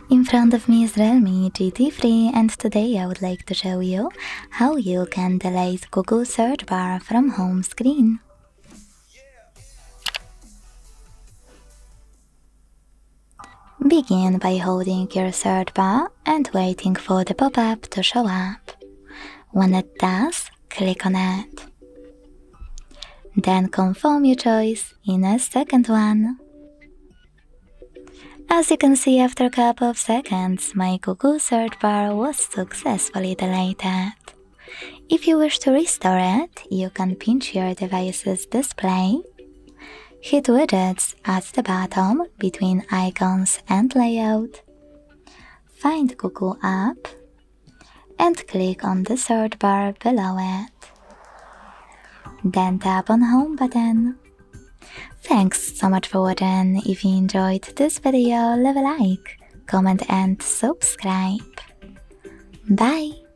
In front of me is REALME GT3 and today I would like to show you how you can delete Google search bar from home screen. Begin by holding your search bar and waiting for the pop-up to show up. When it does, click on it. Then confirm your choice in a second one. As you can see, after a couple of seconds, my Google search bar was successfully deleted. If you wish to restore it, you can pinch your device's display, hit widgets at the bottom between icons and layout, find Google app, and click on the search bar below it. Then tap on home button. Thanks so much for watching. If you enjoyed this video, leave a like, comment and subscribe. Bye!